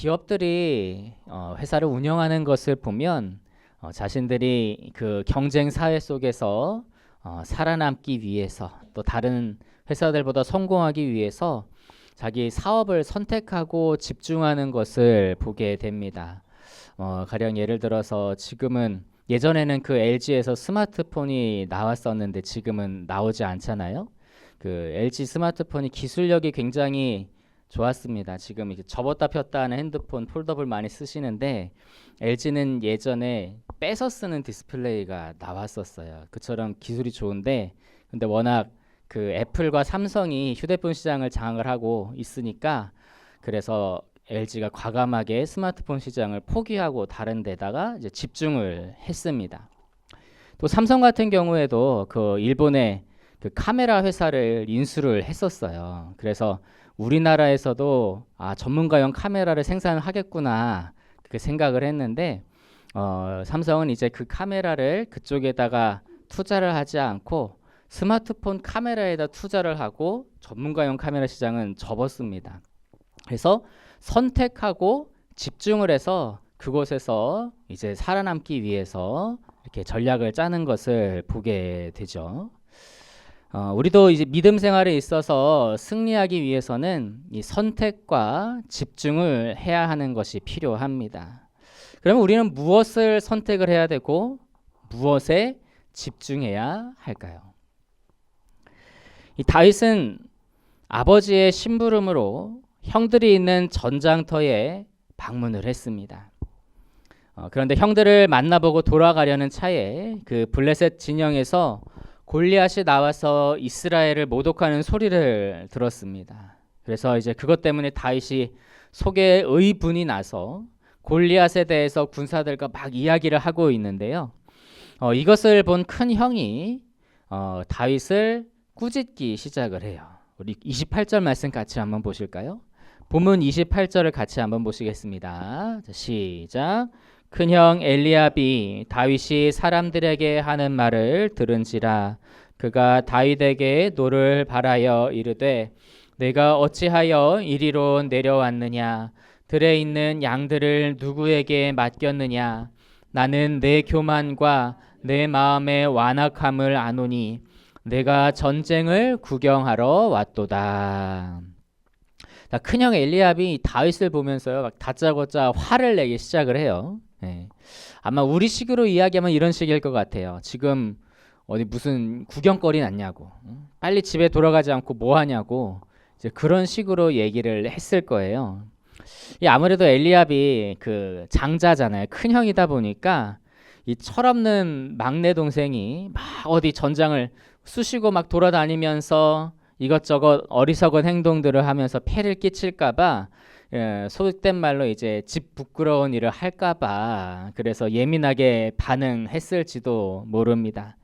기업들이 회사를 운영하는 것을 보면 자신들이 그 경쟁 사회 속에서 살아남기 위해서 또 다른 회사들보다 성공하기 위해서 자기 사업을 선택하고 집중하는 것을 보게 됩니다. 가령 예를 들어서 지금은 예전에는 그 LG에서 스마트폰이 나왔었는데 지금은 나오지 않잖아요. 그 LG 스마트폰이 기술력이 굉장히 좋았습니다. 지금 이제 접었다 폈다 하는 핸드폰 폴더블 많이 쓰시는데 LG는 예전에 빼서 쓰는 디스플레이가 나왔었어요. 그처럼 기술이 좋은데 근데 워낙 그 애플과 삼성이 휴대폰 시장을 장악을 하고 있으니까 그래서 LG가 과감하게 스마트폰 시장을 포기하고 다른 데다가 이제 집중을 했습니다. 또 삼성 같은 경우에도 그 일본의 그 카메라 회사를 인수를 했었어요. 그래서 우리나라에서도 전문가용 카메라를 생산하겠구나 그렇게 생각을 했는데 삼성은 이제 그 카메라를 그쪽에다가 투자를 하지 않고 스마트폰 카메라에다 투자를 하고 전문가용 카메라 시장은 접었습니다. 그래서 선택하고 집중을 해서 그곳에서 이제 살아남기 위해서 이렇게 전략을 짜는 것을 보게 되죠. 우리도 이제 믿음 생활에 있어서 승리하기 위해서는 이 선택과 집중을 해야 하는 것이 필요합니다. 그러면 우리는 무엇을 선택을 해야 되고 무엇에 집중해야 할까요? 이 다윗은 아버지의 심부름으로 형들이 있는 전장터에 방문을 했습니다. 그런데 형들을 만나보고 돌아가려는 차에 그 블레셋 진영에서 골리앗이 나와서 이스라엘을 모독하는 소리를 들었습니다. 그래서 이제 그것 때문에 다윗이 속에 의분이 나서 골리앗에 대해서 군사들과 막 이야기를 하고 있는데요. 이것을 본 큰 형이 다윗을 꾸짖기 시작을 해요. 우리 28절 말씀 같이 한번 보실까요? 본문 28절을 같이 한번 보시겠습니다. 자, 시작. 큰형 엘리압이 다윗이 사람들에게 하는 말을 들은지라 그가 다윗에게 노를 바라여 이르되 내가 어찌하여 이리로 내려왔느냐 들에 있는 양들을 누구에게 맡겼느냐 나는 내 교만과 내 마음의 완악함을 아노니 내가 전쟁을 구경하러 왔도다. 큰형 엘리압이 다윗을 보면서요 막 다짜고짜 화를 내기 시작을 해요. 네. 아마 우리식으로 이야기하면 이런 식일 것 같아요. 지금 어디 무슨 구경거리 났냐고, 빨리 집에 돌아가지 않고 뭐 하냐고 이제 그런 식으로 얘기를 했을 거예요. 아무래도 엘리압이 그 장자잖아요. 큰 형이다 보니까 이 철없는 막내 동생이 막 어디 전장을 쑤시고 막 돌아다니면서 이것저것 어리석은 행동들을 하면서 폐를 끼칠까봐 소속된 말로 이제 집 부끄러운 일을 할까봐 그래서 예민하게 반응했을지도 모릅니다.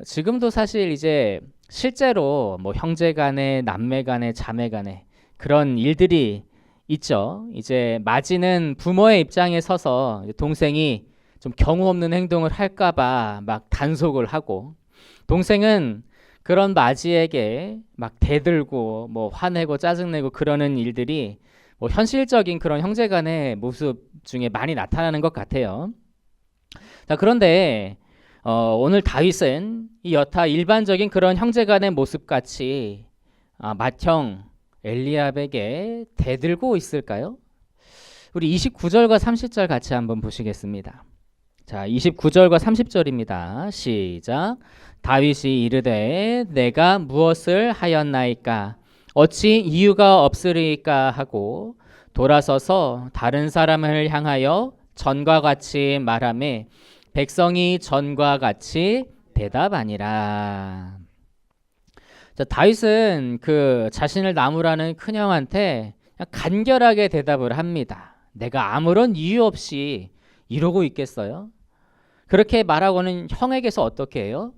지금도 사실 이제 실제로 뭐 형제간에 남매간에 자매간에 그런 일들이 있죠. 이제 맏이는 부모의 입장에 서서 동생이 좀 경우 없는 행동을 할까봐 막 단속을 하고 동생은 그런 맏이에게 막 대들고 뭐 화내고 짜증내고 그러는 일들이 뭐 현실적인 그런 형제간의 모습 중에 많이 나타나는 것 같아요. 자, 그런데 오늘 다윗은 이 여타 일반적인 그런 형제간의 모습같이 맏형 엘리압에게 대들고 있을까요? 우리 29절과 30절 같이 한번 보시겠습니다. 자, 29절과 30절입니다. 시작. 다윗이 이르되 내가 무엇을 하였나이까 어찌 이유가 없으리까 하고 돌아서서 다른 사람을 향하여 전과 같이 말하매 백성이 전과 같이 대답하니라. 자, 다윗은 그 자신을 나무라는 큰형한테 간결하게 대답을 합니다. 내가 아무런 이유 없이 이러고 있겠어요? 그렇게 말하고는 형에게서 어떻게 해요?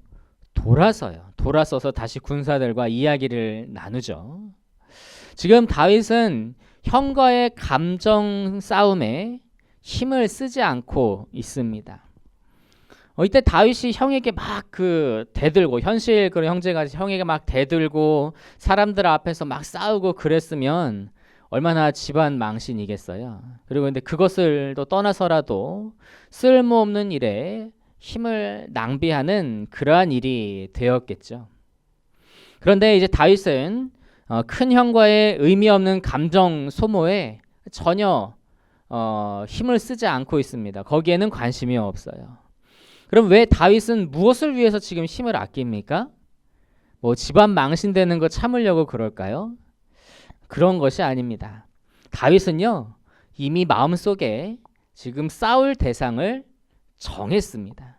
돌아서서 다시 군사들과 이야기를 나누죠. 지금 다윗은 형과의 감정 싸움에 힘을 쓰지 않고 있습니다. 이때 다윗이 형에게 막 대들고 현실 그런 형제가 형에게 막 대들고 사람들 앞에서 막 싸우고 그랬으면 얼마나 집안 망신이겠어요. 그리고 근데 그것을 또 떠나서라도 쓸모없는 일에 힘을 낭비하는 그러한 일이 되었겠죠. 그런데 이제 다윗은 큰 형과의 의미 없는 감정 소모에 전혀 힘을 쓰지 않고 있습니다. 거기에는 관심이 없어요. 그럼 왜 다윗은 무엇을 위해서 지금 힘을 아낍니까? 뭐 집안 망신되는 거 참으려고 그럴까요? 그런 것이 아닙니다. 다윗은요, 이미 마음속에 지금 싸울 대상을 정했습니다.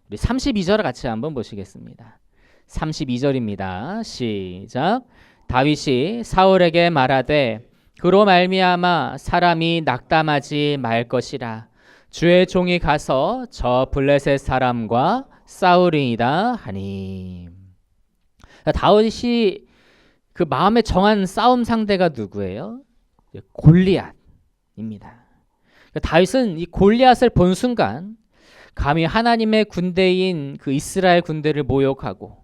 우리 32절 같이 한번 보시겠습니다. 32절입니다. 시작. 다윗이 사울에게 말하되 그로 말미암아 사람이 낙담하지 말 것이라. 주의 종이 가서 저 블레셋 사람과 싸우리이다 하니. 다윗이 그 마음에 정한 싸움 상대가 누구예요? 골리앗입니다. 다윗은 이 골리앗을 본 순간 감히 하나님의 군대인 그 이스라엘 군대를 모욕하고,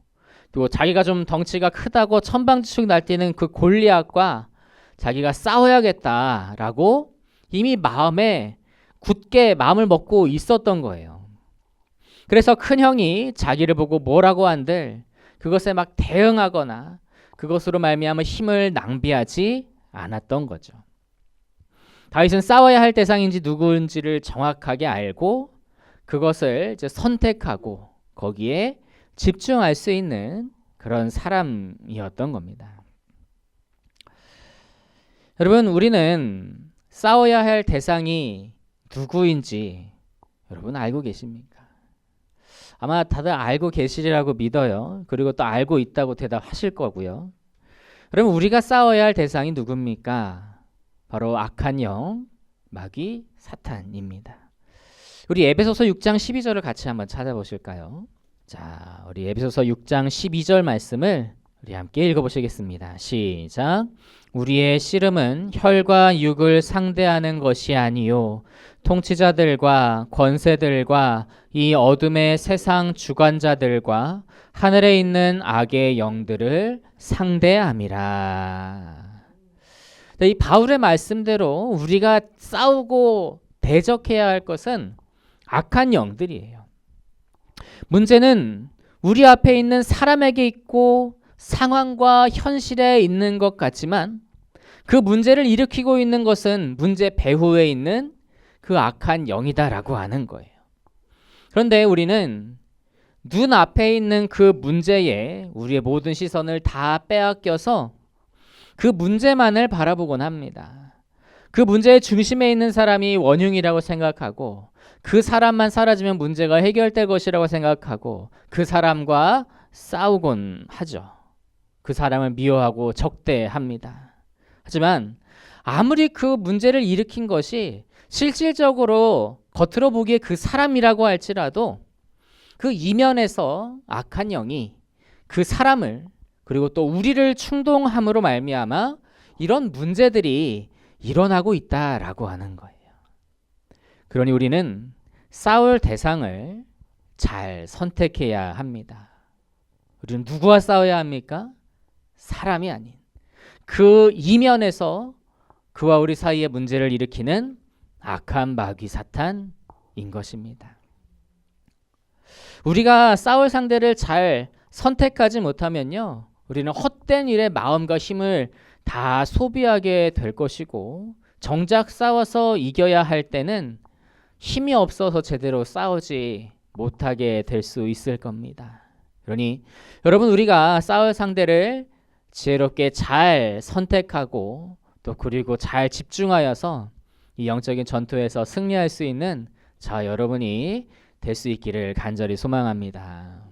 그리고 자기가 좀 덩치가 크다고 천방지축 날뛰는 그 골리앗과 자기가 싸워야겠다라고 이미 마음에 굳게 마음을 먹고 있었던 거예요. 그래서 큰 형이 자기를 보고 뭐라고 한들 그것에 막 대응하거나 그것으로 말미암아 힘을 낭비하지 않았던 거죠. 다윗은 싸워야 할 대상인지 누구인지를 정확하게 알고 그것을 이제 선택하고 거기에 집중할 수 있는 그런 사람이었던 겁니다. 여러분, 우리는 싸워야 할 대상이 누구인지 여러분 알고 계십니까? 아마 다들 알고 계시리라고 믿어요. 그리고 또 알고 있다고 대답하실 거고요. 그럼 우리가 싸워야 할 대상이 누굽니까? 바로 악한 영, 마귀, 사탄입니다. 우리 에베소서 6장 12절을 같이 한번 찾아보실까요? 자, 우리 에베소서 6장 12절 말씀을 우리 함께 읽어보시겠습니다. 시작. 우리의 씨름은 혈과 육을 상대하는 것이 아니요 통치자들과 권세들과 이 어둠의 세상 주관자들과 하늘에 있는 악의 영들을 상대함이라. 이 바울의 말씀대로 우리가 싸우고 대적해야 할 것은 악한 영들이에요. 문제는 우리 앞에 있는 사람에게 있고 상황과 현실에 있는 것 같지만 그 문제를 일으키고 있는 것은 문제 배후에 있는 그 악한 영이다라고 하는 거예요. 그런데 우리는 눈앞에 있는 그 문제에 우리의 모든 시선을 다 빼앗겨서 그 문제만을 바라보곤 합니다. 그 문제의 중심에 있는 사람이 원흉이라고 생각하고 그 사람만 사라지면 문제가 해결될 것이라고 생각하고 그 사람과 싸우곤 하죠. 그 사람을 미워하고 적대합니다. 하지만 아무리 그 문제를 일으킨 것이 실질적으로 겉으로 보기에 그 사람이라고 할지라도 그 이면에서 악한 영이 그 사람을 그리고 또 우리를 충동함으로 말미암아 이런 문제들이 일어나고 있다라고 하는 거예요. 그러니 우리는 싸울 대상을 잘 선택해야 합니다. 우리는 누구와 싸워야 합니까? 사람이 아닌 그 이면에서 그와 우리 사이에 문제를 일으키는 악한 마귀 사탄인 것입니다. 우리가 싸울 상대를 잘 선택하지 못하면요, 우리는 헛된 일에 마음과 힘을 다 소비하게 될 것이고 정작 싸워서 이겨야 할 때는 힘이 없어서 제대로 싸우지 못하게 될 수 있을 겁니다. 그러니 여러분, 우리가 싸울 상대를 지혜롭게 잘 선택하고 또 그리고 잘 집중하여서 이 영적인 전투에서 승리할 수 있는 저 여러분이 될 수 있기를 간절히 소망합니다.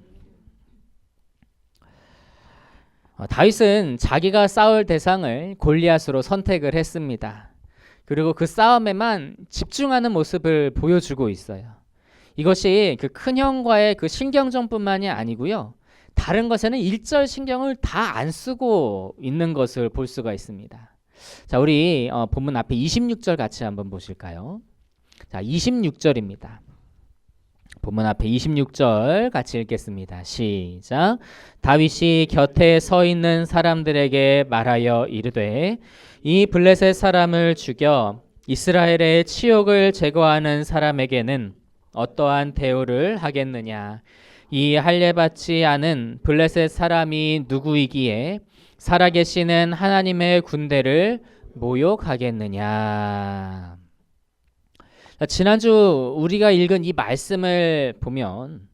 다윗은 자기가 싸울 대상을 골리앗으로 선택을 했습니다. 그리고 그 싸움에만 집중하는 모습을 보여주고 있어요. 이것이 그 큰 형과의 그 신경전뿐만이 아니고요, 다른 것에는 일절 신경을 다 안 쓰고 있는 것을 볼 수가 있습니다. 자, 우리 본문 앞에 26절 같이 한번 보실까요? 자, 26절입니다. 본문 앞에 26절 같이 읽겠습니다. 시작. 다윗이 곁에 서 있는 사람들에게 말하여 이르되 이 블레셋 사람을 죽여 이스라엘의 치욕을 제거하는 사람에게는 어떠한 대우를 하겠느냐. 이 할례받지 않은 블레셋 사람이 누구이기에 살아계시는 하나님의 군대를 모욕하겠느냐. 지난주 우리가 읽은 이 말씀을 보면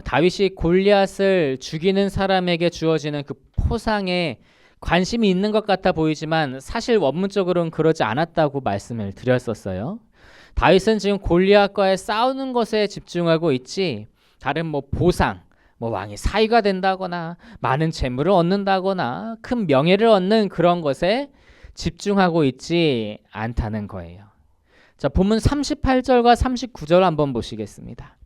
다윗이 골리앗을 죽이는 사람에게 주어지는 그 포상에 관심이 있는 것 같아 보이지만 사실 원문적으로는 그러지 않았다고 말씀을 드렸었어요. 다윗은 지금 골리앗과의 싸우는 것에 집중하고 있지 다른 보상, 왕이 사위가 된다거나 많은 재물을 얻는다거나 큰 명예를 얻는 그런 것에 집중하고 있지 않다는 거예요. 자, 본문 38절과 39절 한번 보시겠습니다.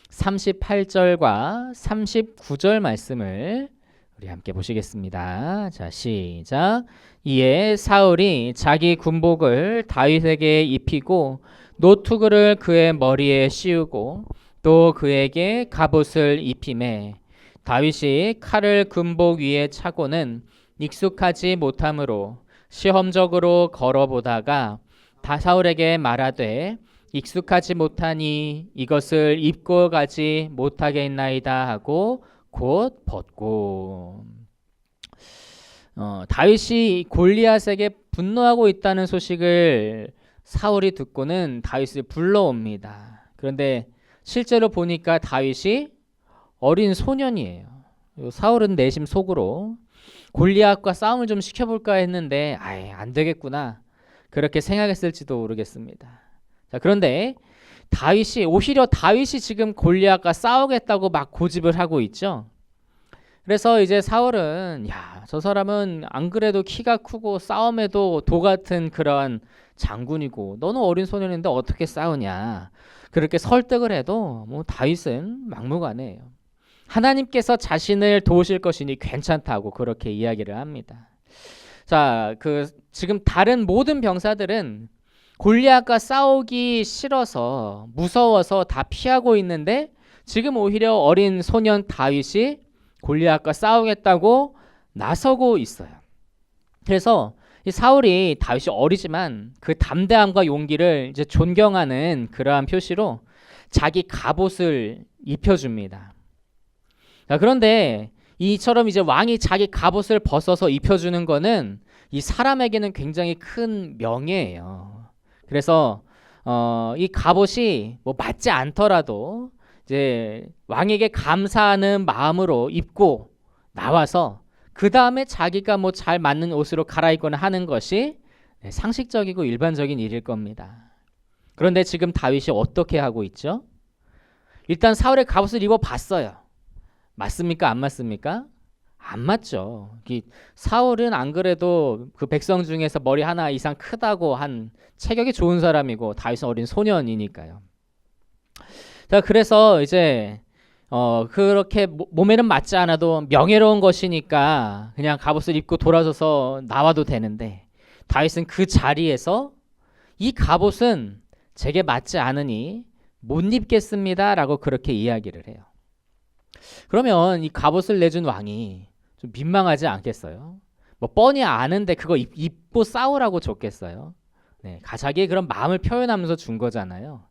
38절과 39절 말씀을 우리 함께 보시겠습니다. 자, 시작. 이에 사울이 자기 군복을 다윗에게 입히고 노투구를 그의 머리에 씌우고 또 그에게 갑옷을 입히매 다윗이 칼을 군복 위에 차고는 익숙하지 못하므로 시험적으로 걸어보다가 사울에게 말하되 익숙하지 못하니 이것을 입고 가지 못하겠나이다 하고 곧 벗고. 다윗이 골리앗에게 분노하고 있다는 소식을 사울이 듣고는 다윗을 불러옵니다. 그런데 실제로 보니까 다윗이 어린 소년이에요. 사울은 내심 속으로 골리앗과 싸움을 좀 시켜볼까 했는데 안 되겠구나 그렇게 생각했을지도 모르겠습니다. 자, 그런데 오히려 다윗이 지금 골리앗과 싸우겠다고 막 고집을 하고 있죠. 그래서 이제 사울은 저 사람은 안 그래도 키가 크고 싸움에도 도 같은 그런 장군이고 너는 어린 소년인데 어떻게 싸우냐 그렇게 설득을 해도 다윗은 막무가내예요. 하나님께서 자신을 도우실 것이니 괜찮다고 그렇게 이야기를 합니다. 자, 지금 다른 모든 병사들은 골리앗과 싸우기 싫어서 무서워서 다 피하고 있는데 지금 오히려 어린 소년 다윗이 골리앗과 싸우겠다고 나서고 있어요. 그래서 이 사울이 다윗이 어리지만 그 담대함과 용기를 이제 존경하는 그러한 표시로 자기 갑옷을 입혀줍니다. 자, 그런데 이처럼 이제 왕이 자기 갑옷을 벗어서 입혀주는 거는 이 사람에게는 굉장히 큰 명예예요. 그래서 이 갑옷이 맞지 않더라도 이제 왕에게 감사하는 마음으로 입고 나와서 그 다음에 자기가 잘 맞는 옷으로 갈아입거나 하는 것이 상식적이고 일반적인 일일 겁니다. 그런데 지금 다윗이 어떻게 하고 있죠? 일단 사울의 갑옷을 입어봤어요. 맞습니까? 안 맞습니까? 안 맞죠. 사울은 안 그래도 그 백성 중에서 머리 하나 이상 크다고 한 체격이 좋은 사람이고 다윗은 어린 소년이니까요. 자, 그래서 이제 그렇게 몸에는 맞지 않아도 명예로운 것이니까 그냥 갑옷을 입고 돌아서서 나와도 되는데 다윗은 그 자리에서 이 갑옷은 제게 맞지 않으니 못 입겠습니다 라고 그렇게 이야기를 해요. 그러면 이 갑옷을 내준 왕이 좀 민망하지 않겠어요? 뻔히 아는데 그거 입고 싸우라고 줬겠어요? 네, 자기의 그런 마음을 표현하면서 준 거잖아요.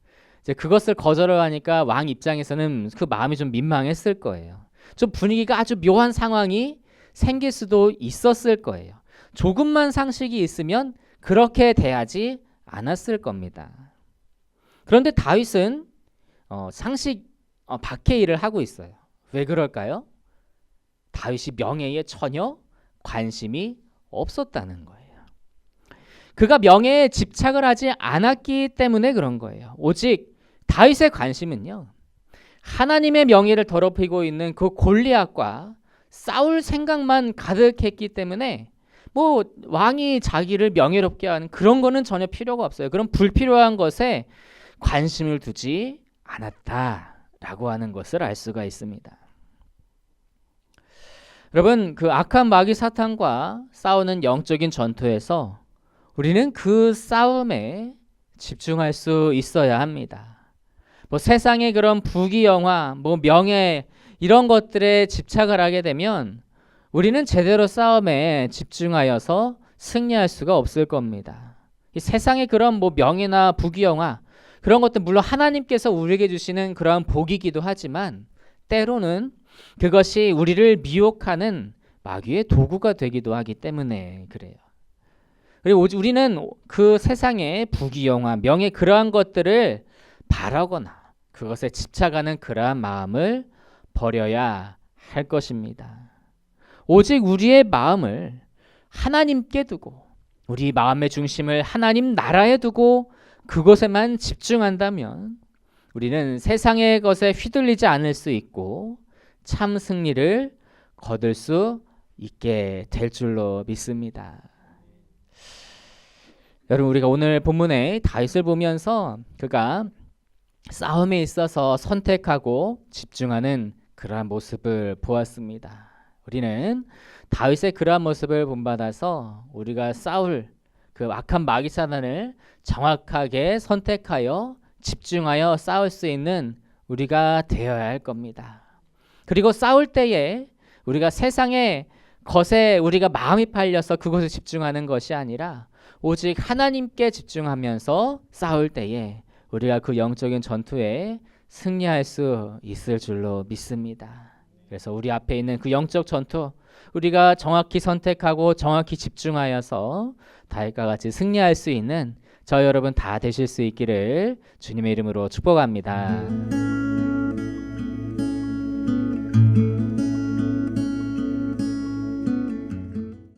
이제 그것을 거절을 하니까 왕 입장에서는 그 마음이 좀 민망했을 거예요. 좀 분위기가 아주 묘한 상황이 생길 수도 있었을 거예요. 조금만 상식이 있으면 그렇게 대하지 않았을 겁니다. 그런데 다윗은 상식 밖의 일을 하고 있어요. 왜 그럴까요? 다윗이 명예에 전혀 관심이 없었다는 거예요. 그가 명예에 집착을 하지 않았기 때문에 그런 거예요. 오직 다윗의 관심은요, 하나님의 명예를 더럽히고 있는 그 골리앗과 싸울 생각만 가득했기 때문에 왕이 자기를 명예롭게 하는 그런 거는 전혀 필요가 없어요. 그런 불필요한 것에 관심을 두지 않았다라고 하는 것을 알 수가 있습니다. 여러분, 그 악한 마귀 사탄과 싸우는 영적인 전투에서 우리는 그 싸움에 집중할 수 있어야 합니다. 뭐 세상의 그런 부귀영화, 뭐 명예 이런 것들에 집착을 하게 되면 우리는 제대로 싸움에 집중하여서 승리할 수가 없을 겁니다. 이 세상의 그런 뭐 명예나 부귀영화 그런 것들 물론 하나님께서 우리에게 주시는 그러한 복이기도 하지만 때로는 그것이 우리를 미혹하는 마귀의 도구가 되기도 하기 때문에 그래요. 그리고 우리는 그 세상의 부귀영화, 명예 그러한 것들을 바라거나 그것에 집착하는 그러한 마음을 버려야 할 것입니다. 오직 우리의 마음을 하나님께 두고 우리 마음의 중심을 하나님 나라에 두고 그것에만 집중한다면 우리는 세상의 것에 휘둘리지 않을 수 있고 참 승리를 거둘 수 있게 될 줄로 믿습니다. 여러분, 우리가 오늘 본문의 다윗을 보면서 그가 싸움에 있어서 선택하고 집중하는 그러한 모습을 보았습니다. 우리는 다윗의 그러한 모습을 본받아서 우리가 싸울 그 악한 마귀사단을 정확하게 선택하여 집중하여 싸울 수 있는 우리가 되어야 할 겁니다. 그리고 싸울 때에 우리가 세상의 것에 우리가 마음이 팔려서 그것에 집중하는 것이 아니라 오직 하나님께 집중하면서 싸울 때에 우리가 그 영적인 전투에 승리할 수 있을 줄로 믿습니다. 그래서 우리 앞에 있는 그 영적 전투 우리가 정확히 선택하고 정확히 집중하여서 다윗과 같이 승리할 수 있는 저 여러분 다 되실 수 있기를 주님의 이름으로 축복합니다.